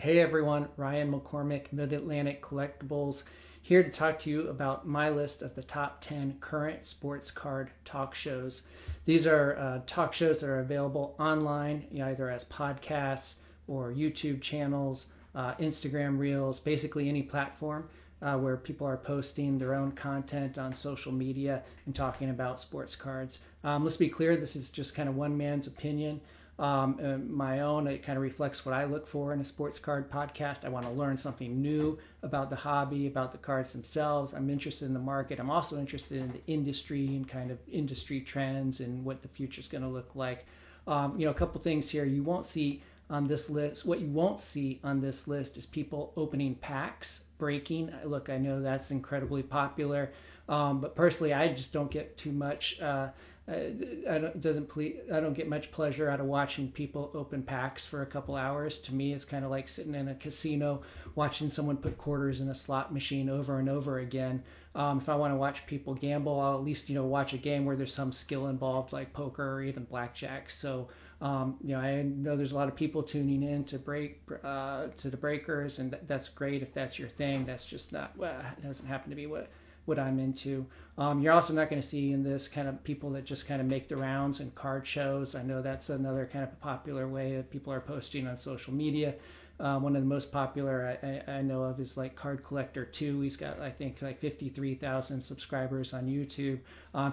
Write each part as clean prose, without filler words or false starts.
Hey everyone, Ryan McCormick, Mid-Atlantic Collectibles, here to talk to you about my list of the top 10 current sports card talk shows. These are talk shows that are available online, either as podcasts or YouTube channels, Instagram Reels, basically any platform where people are posting their own content on social media and talking about sports cards. Let's be clear, this is just kind of one man's opinion. My own. It kind of reflects what I look for in a sports card podcast. I want to learn something new about the hobby, about the cards themselves. I'm interested in the market. I'm also interested in the industry and kind of industry trends and what the future is going to look like. A couple things here you won't see on this list. What you won't see on this list is people opening packs, breaking. Look, I know that's incredibly popular, but personally, I just don't get too much. I don't get much pleasure out of watching people open packs for a couple hours. To me, it's kind of like sitting in a casino watching someone put quarters in a slot machine over and over again. If I want to watch people gamble, I'll at least watch a game where there's some skill involved, like poker or even blackjack. So I know there's a lot of people tuning in to the breakers, and that's great if that's your thing. That's just not. It doesn't happen to be what I'm into. You're also not going to see in this kind of people that just kind of make the rounds in card shows. I know that's another kind of popular way that people are posting on social media. One of the most popular I know of is like Card Collector 2. He's got, I think, like 53,000 subscribers on YouTube.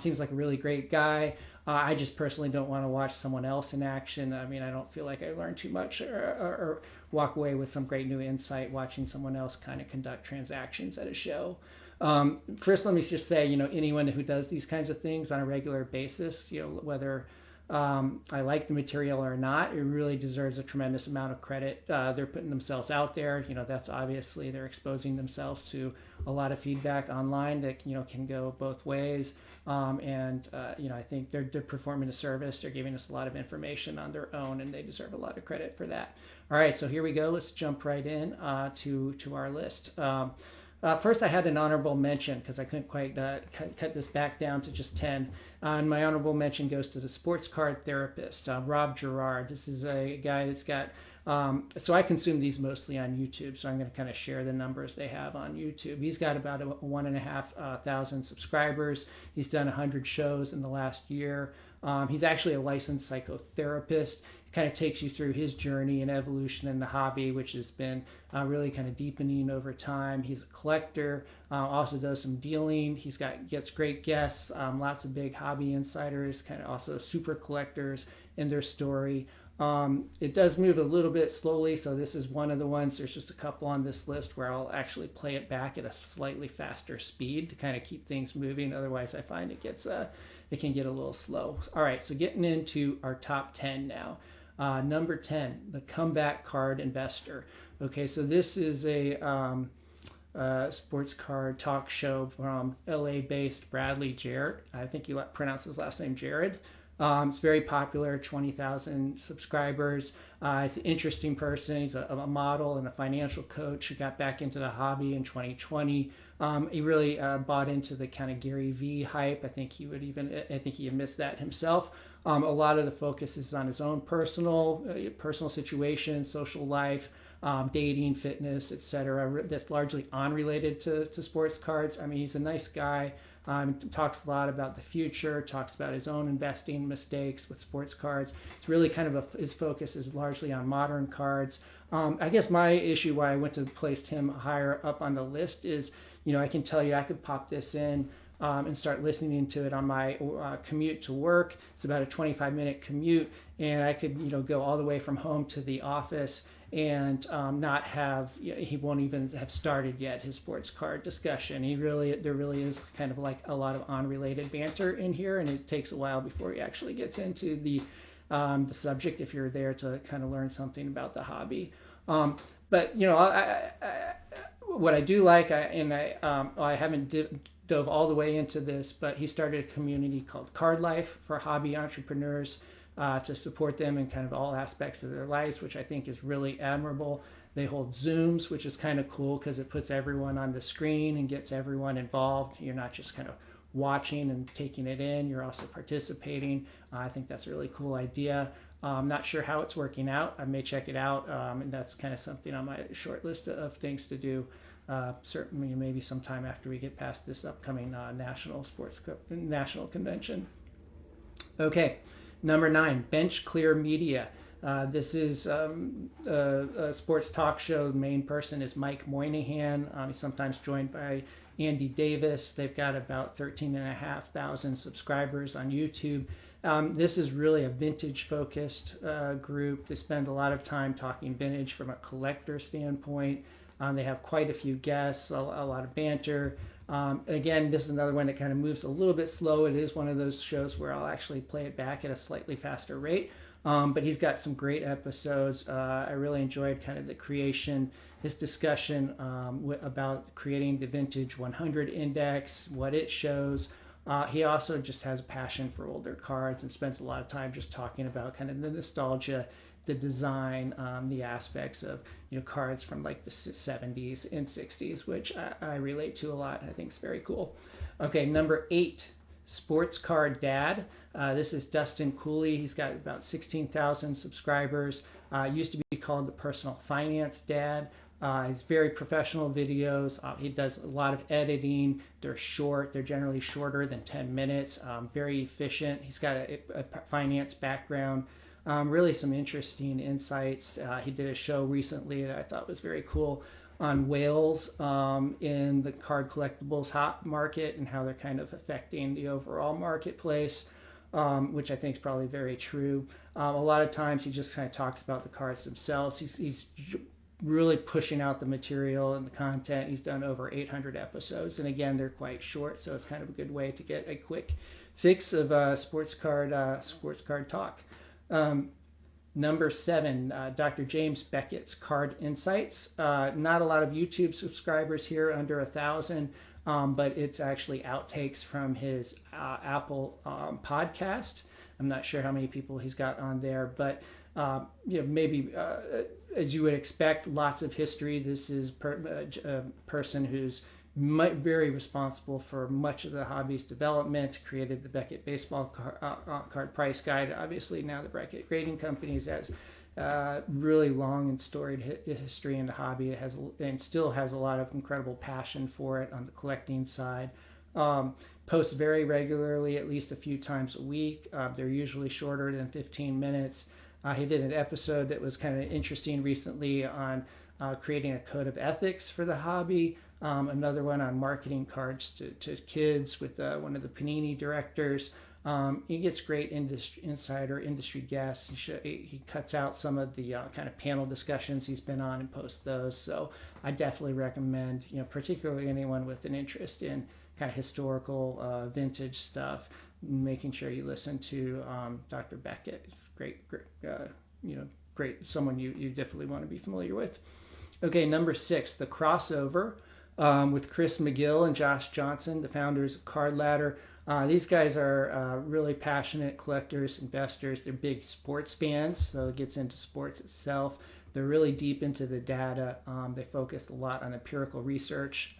Seems like a really great guy. I just personally don't want to watch someone else in action. I mean, I don't feel like I learn too much or walk away with some great new insight watching someone else kind of conduct transactions at a show. First, let me just say, anyone who does these kinds of things on a regular basis, whether I like the material or not, it really deserves a tremendous amount of credit. They're putting themselves out there. That's obviously they're exposing themselves to a lot of feedback online that can go both ways. I think they're performing a service. They're giving us a lot of information on their own, and they deserve a lot of credit for that. All right, so here we go. Let's jump right in to our list. First, I had an honorable mention because I couldn't quite cut this back down to just 10. And my honorable mention goes to the sports card therapist, Rob Girard. This is a guy that's got, so I consume these mostly on YouTube, so I'm going to kind of share the numbers they have on YouTube. He's got about 1,500 subscribers. He's done 100 shows in the last year. He's actually a licensed psychotherapist. Kind of takes you through his journey and evolution in the hobby, which has been really kind of deepening over time. He's a collector, also does some dealing. Gets great guests, lots of big hobby insiders, kind of also super collectors in their story. It does move a little bit slowly, so this is one of the ones. There's just a couple on this list where I'll actually play it back at a slightly faster speed to kind of keep things moving. Otherwise, I find it can get a little slow. All right, so getting into our top 10 now. Number 10, the Comeback Card Investor. Okay, so this is a sports card talk show from LA-based Bradley Jarryd. I think you pronounce his last name Jarryd. It's very popular, 20,000 subscribers. He's an interesting person. He's a model and a financial coach who got back into the hobby in 2020. He really bought into the kind of Gary V hype. I think he admits that himself. A lot of the focus is on his own personal situation, social life, dating, fitness, etc. That's largely unrelated to sports cards. I mean, he's a nice guy. Talks a lot about the future, talks about his own investing mistakes with sports cards. It's really kind of his focus is largely on modern cards. I guess my issue why I went to place him higher up on the list is, I can tell you I could pop this in and start listening to it on my commute to work. It's about a 25-minute commute, and I could go all the way from home to the office and not have, he won't even have started yet his sports card discussion. There really is kind of like a lot of unrelated banter in here, and it takes a while before he actually gets into the subject if you're there to kind of learn something about the hobby. But what I do like, I haven't dove all the way into this, but he started a community called Card Life for hobby entrepreneurs to support them in kind of all aspects of their lives, which I think is really admirable. They hold Zooms, which is kind of cool because it puts everyone on the screen and gets everyone involved. You're not just kind of watching and taking it in, you're also participating. I think that's a really cool idea. I'm not sure how it's working out. I may check it out, and that's kind of something on my short list of things to do. Certainly, maybe sometime after we get past this upcoming national convention. Okay, number 9, Bench Clear Media. This is a sports talk show. The main person is Mike Moynihan. He's sometimes joined by Andy Davis. They've got about 13,500 subscribers on YouTube. This is really a vintage-focused group. They spend a lot of time talking vintage from a collector standpoint. They have quite a few guests, a lot of banter. Again, this is another one that kind of moves a little bit slow. It is one of those shows where I'll actually play it back at a slightly faster rate. But he's got some great episodes. I really enjoyed kind of the creation, his discussion about creating the Vintage 100 Index, what it shows. He also just has a passion for older cards and spends a lot of time just talking about kind of the nostalgia, the design, the aspects of cards from like the 70s and 60s, which I relate to a lot. I think it's very cool. Okay, number 8, Sports Card Dad. This is Dustin Cooley. He's got about 16,000 subscribers. Used to be called the Personal Finance Dad. He's very professional videos. He does a lot of editing. They're short. They're generally shorter than 10 minutes. Very efficient. He's got a finance background. Really some interesting insights. He did a show recently that I thought was very cool on whales in the card collectibles hot market and how they're kind of affecting the overall marketplace, which I think is probably very true. A lot of times he just kind of talks about the cards themselves. He's really pushing out the material and the content. He's done over 800 episodes, and again, they're quite short, so it's kind of a good way to get a quick fix of sports card talk. Number 7, Dr. James Beckett's Card Insights. Not a lot of YouTube subscribers here, under 1,000, but it's actually outtakes from his Apple podcast. I'm not sure how many people he's got on there, but maybe as you would expect, lots of history. This is a person who's very responsible for much of the hobby's development, created the Beckett baseball card price guide. Obviously now the Beckett grading companies has really long and storied history in the hobby. It has and still has a lot of incredible passion for it on the collecting side. Posts very regularly, at least a few times a week. They're usually shorter than 15 minutes. He did an episode that was kind of interesting recently on creating a code of ethics for the hobby. Another one on marketing cards to kids with one of the Panini directors. He gets great industry guests. He cuts out some of the kind of panel discussions he's been on and posts those. So I definitely recommend, particularly anyone with an interest in kind of historical vintage stuff, making sure you listen to Dr. Beckett. Great, someone you definitely want to be familiar with. Okay, number 6, The Crossover. With Chris McGill and Josh Johnson, the founders of Card Ladder. These guys are really passionate collectors, investors. They're big sports fans, so it gets into sports itself. They're really deep into the data. They focus a lot on empirical research.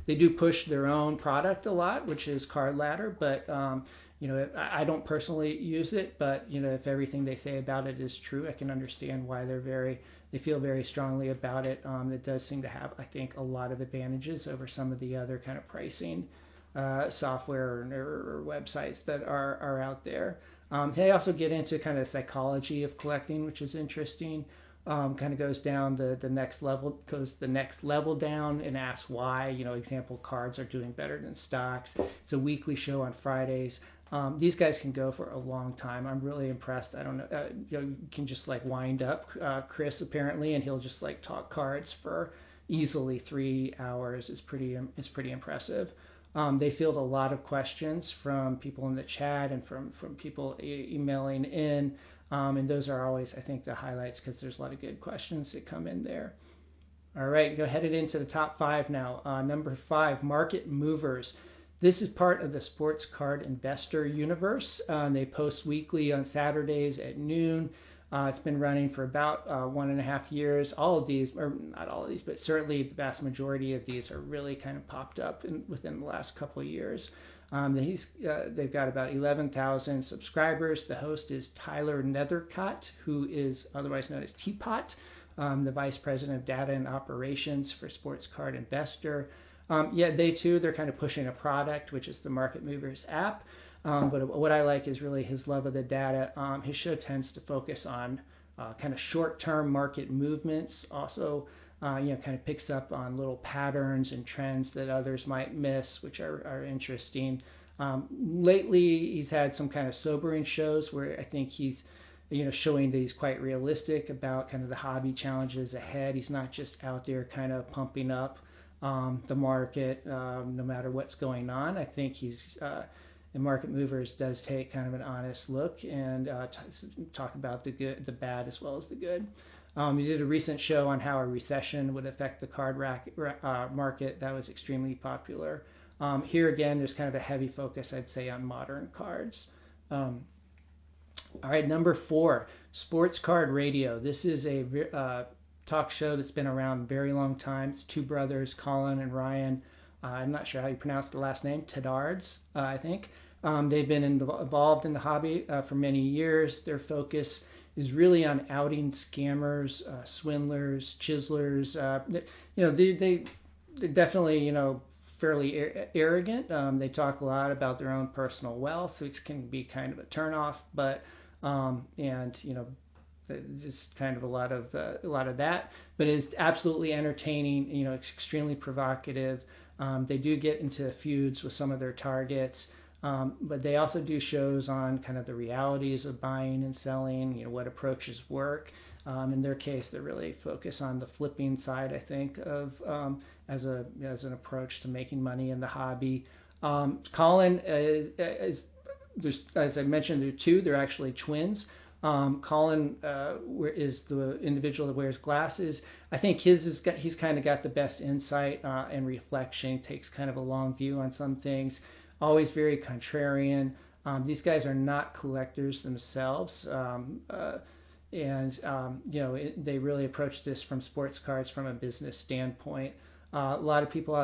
They do push their own product a lot, which is Card Ladder, but I don't personally use it, but if everything they say about it is true, I can understand why they feel very strongly about it. It does seem to have, I think, a lot of advantages over some of the other kind of pricing software or websites that are out there. They also get into kind of psychology of collecting, which is interesting. Kind of goes down the next level down and asks why. Example cards are doing better than stocks. It's a weekly show on Fridays. These guys can go for a long time. I'm really impressed. I don't know. You can just like wind up Chris apparently, and he'll just like talk cards for easily 3 hours. It's pretty impressive. They field a lot of questions from people in the chat and from people emailing in, and those are always, I think, the highlights because there's a lot of good questions that come in there. All right, go headed into the top 5 now. Number 5, Market Movers. This is part of the Sports Card Investor universe. They post weekly on Saturdays at noon. It's been running for about 1.5 years. All of these, or not all of these, but certainly the vast majority of these are really kind of popped up within the last couple of years. They've got about 11,000 subscribers. The host is Tyler Nethercott, who is otherwise known as Teapot, the Vice President of Data and Operations for Sports Card Investor. They're kind of pushing a product, which is the Market Movers app. But what I like is really his love of the data. His show tends to focus on kind of short-term market movements. Also, kind of picks up on little patterns and trends that others might miss, which are interesting. Lately, he's had some kind of sobering shows where I think he's showing that he's quite realistic about kind of the hobby challenges ahead. He's not just out there kind of pumping up the market no matter what's going on. I think the Market Movers does take kind of an honest look and talk about the good, the bad, as well as the good. He did a recent show on how a recession would affect the card market. That was extremely popular. Here again, there's kind of a heavy focus, I'd say, on modern cards. All right, number 4, Sports Card Radio. This is a talk show that's been around a very long time. It's two brothers, Colin and Ryan. I'm not sure how you pronounce the last name, Tedards, I think. They've been involved in the hobby for many years. Their focus is really on outing scammers, swindlers, chiselers. They're definitely, fairly arrogant. They talk a lot about their own personal wealth, which can be kind of a turnoff, but just kind of a lot of that. But it's absolutely entertaining. It's extremely provocative. They do get into feuds with some of their targets. But they also do shows on kind of the realities of buying and selling, what approaches work. In their case, they really focus on the flipping side, I think, of as an approach to making money in the hobby. Colin, as I mentioned, there are two. They're actually twins. Colin is the individual that wears glasses. I think he's kind of got the best insight and reflection. Takes kind of a long view on some things. Always very contrarian. These guys are not collectors themselves, they really approach this from sports cards from a business standpoint. There are a lot of people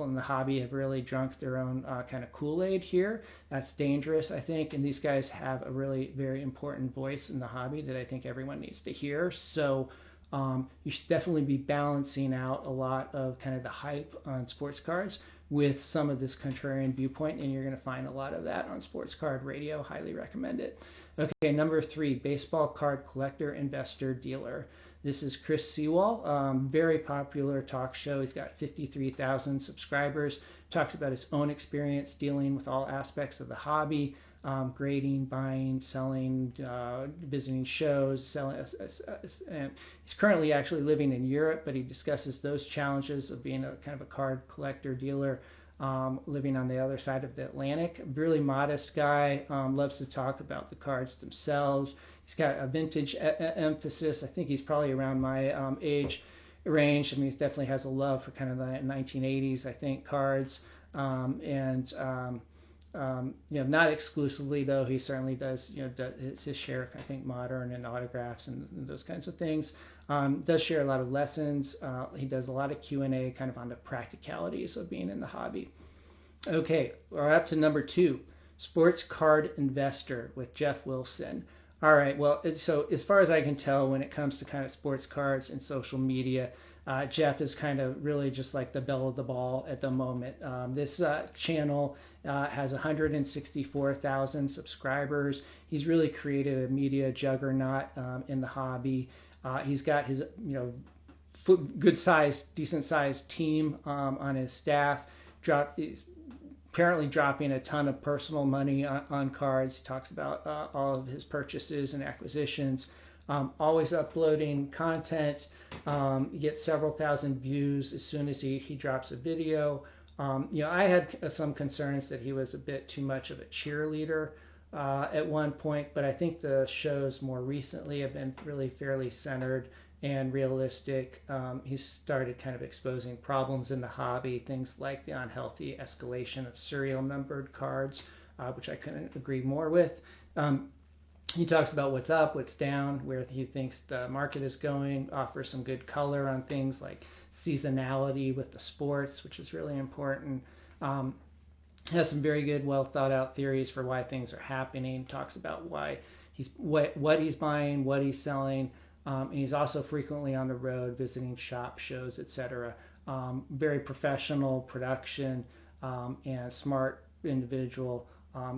in the hobby have really drunk their own kind of Kool-Aid here. That's dangerous, I think, and these guys have a really very important voice in the hobby that I think everyone needs to hear. So you should definitely be balancing out a lot of kind of the hype on sports cards with some of this contrarian viewpoint, and you're going to find a lot of that on Sports Card Radio. Highly recommend it. Okay, number 3, baseball card collector, investor, dealer. This is Chris Sewalt, very popular talk show. He's got 53,000 subscribers. Talks about his own experience dealing with all aspects of the hobby, grading, buying, selling, visiting shows, selling. And he's currently actually living in Europe, but he discusses those challenges of being a kind of a card collector dealer, living on the other side of the Atlantic. Really modest guy, loves to talk about the cards themselves. He's got a vintage emphasis. I think he's probably around my age range. I mean, he definitely has a love for kind of the 1980s, I think, cards. Not exclusively, though. He certainly does, his share of, I think, modern and autographs and those kinds of things. Does share a lot of lessons. He does a lot of Q&A kind of on the practicalities of being in the hobby. Okay, we're up to number 2, Sports Card Investor with Geoff Wilson. All right, well, so as far as I can tell, when it comes to kind of sports cards and social media, Geoff is kind of really just like the belle of the ball at the moment. This channel has 164,000 subscribers. He's really created a media juggernaut in the hobby. He's got his, good sized, decent sized team on his staff. Apparently dropping a ton of personal money on cards. He talks about all of his purchases and acquisitions. Always uploading content. He gets several thousand views as soon as he drops a video. I had some concerns that he was a bit too much of a cheerleader at one point, but I think the shows more recently have been really fairly centered and realistic. He's started kind of exposing problems in the hobby, things like the unhealthy escalation of serial numbered cards, which I couldn't agree more with. He talks about what's up, what's down, where he thinks the market is going, offers some good color on things like seasonality with the sports, which is really important. Has some very good, well thought out theories for why things are happening. Talks about why what he's buying, what he's selling, and he's also frequently on the road visiting shop shows, etc. Very professional production and smart individual.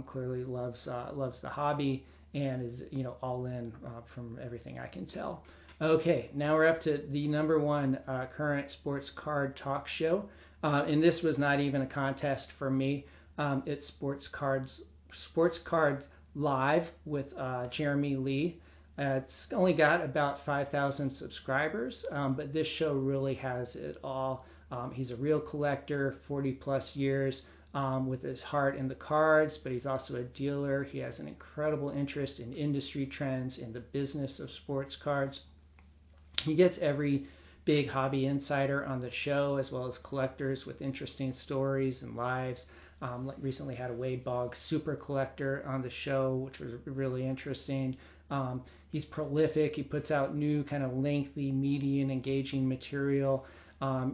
Clearly loves the hobby and is all in from everything I can tell. Okay, now we're up to the number one current sports card talk show. And this was not even a contest for me. It's Sports Cards Live with Jeremy Lee. It's only got about 5,000 subscribers, but this show really has it all. He's a real collector, 40 plus years, with his heart in the cards, but he's also a dealer. He has an incredible interest in industry trends, in the business of sports cards. He gets every big hobby insider on the show, as well as collectors with interesting stories and lives. Recently had a Wade Boggs super collector on the show, which was really interesting. He's prolific. He puts out new kind of lengthy, meaty, and engaging material,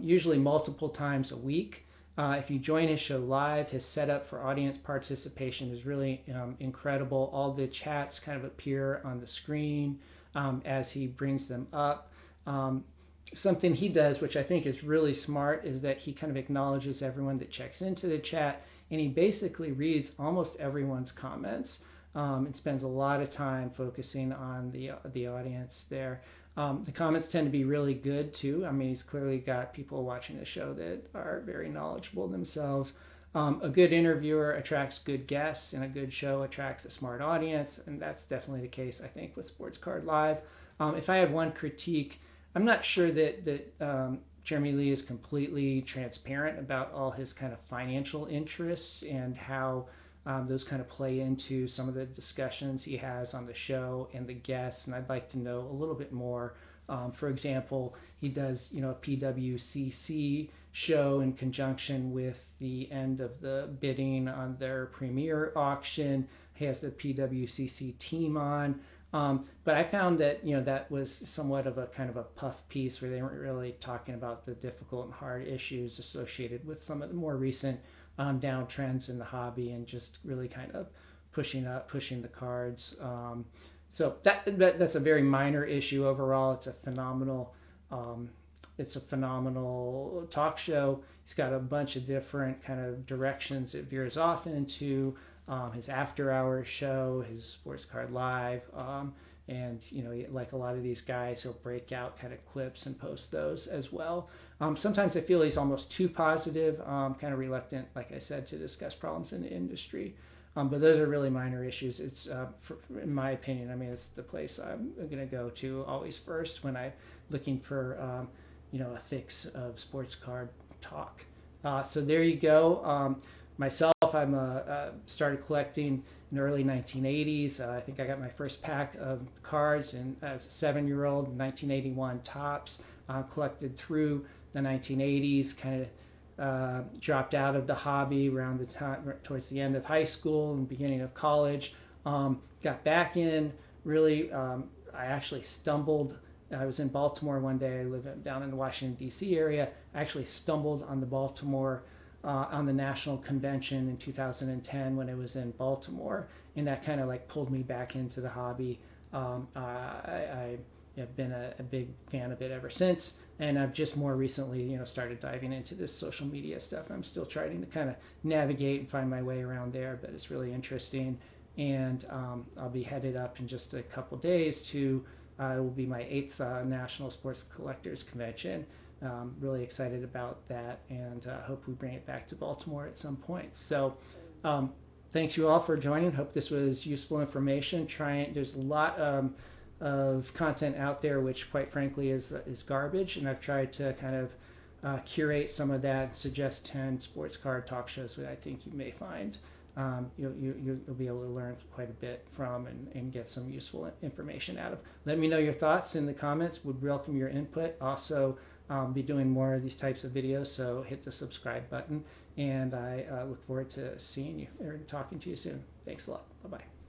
usually multiple times a week. If you join his show live, his setup for audience participation is really incredible. All the chats kind of appear on the screen as he brings them up. Something he does, which I think is really smart, is that he kind of acknowledges everyone that checks into the chat, and he basically reads almost everyone's comments and spends a lot of time focusing on the audience there. The comments tend to be really good too. I mean, he's clearly got people watching the show that are very knowledgeable themselves. A good interviewer attracts good guests, and a good show attracts a smart audience, and that's definitely the case, I think, with Sports Card Live. If I had one critique, I'm not sure that Jeremy Lee is completely transparent about all his kind of financial interests and how those kind of play into some of the discussions he has on the show and the guests, and I'd like to know a little bit more. For example, he does a PWCC show in conjunction with the end of the bidding on their premier auction. He has the PWCC team on. But I found that that was somewhat of a kind of a puff piece where they weren't really talking about the difficult and hard issues associated with some of the more recent downtrends in the hobby, and just really kind of pushing the cards. So that's a very minor issue overall. It's a phenomenal talk show. He's got a bunch of different kind of directions it veers off into. His after hours show, his Sports Card Live, and like a lot of these guys, he'll break out kind of clips and post those as well. Sometimes I feel he's almost too positive, kind of reluctant, like I said, to discuss problems in the industry. But those are really minor issues. It's, in my opinion, I mean, it's the place I'm going to go to always first when I'm looking for, a fix of sports card talk. So there you go. Myself, I started collecting in the early 1980s. I think I got my first pack of cards as a 7-year-old, 1981 tops. Collected through the 1980s, kind of dropped out of the hobby around the time towards the end of high school and beginning of college. Got back in. Really, I actually stumbled. I was in Baltimore one day. I live down in the Washington, D.C. area. I actually stumbled on the Baltimore on the national convention in 2010 when it was in Baltimore, and that kind of like pulled me back into the hobby. I have been a big fan of it ever since, and I've just more recently started diving into this social media stuff. I'm still trying to kind of navigate and find my way around there, but it's really interesting. And I'll be headed up in just a couple days to it will be my 8th National Sports Collectors Convention. Really excited about that, and hope we bring it back to Baltimore at some point. So thanks you all for joining. Hope this was useful information. There's a lot of content out there which quite frankly is garbage, and I've tried to kind of curate some of that, suggest 10 sports card talk shows that I think you may find you'll be able to learn quite a bit from and get some useful information out of. Let me know your thoughts in the comments. Would welcome your input. Also, be doing more of these types of videos, so hit the subscribe button, and I look forward to seeing you or talking to you soon. Thanks a lot. Bye-bye.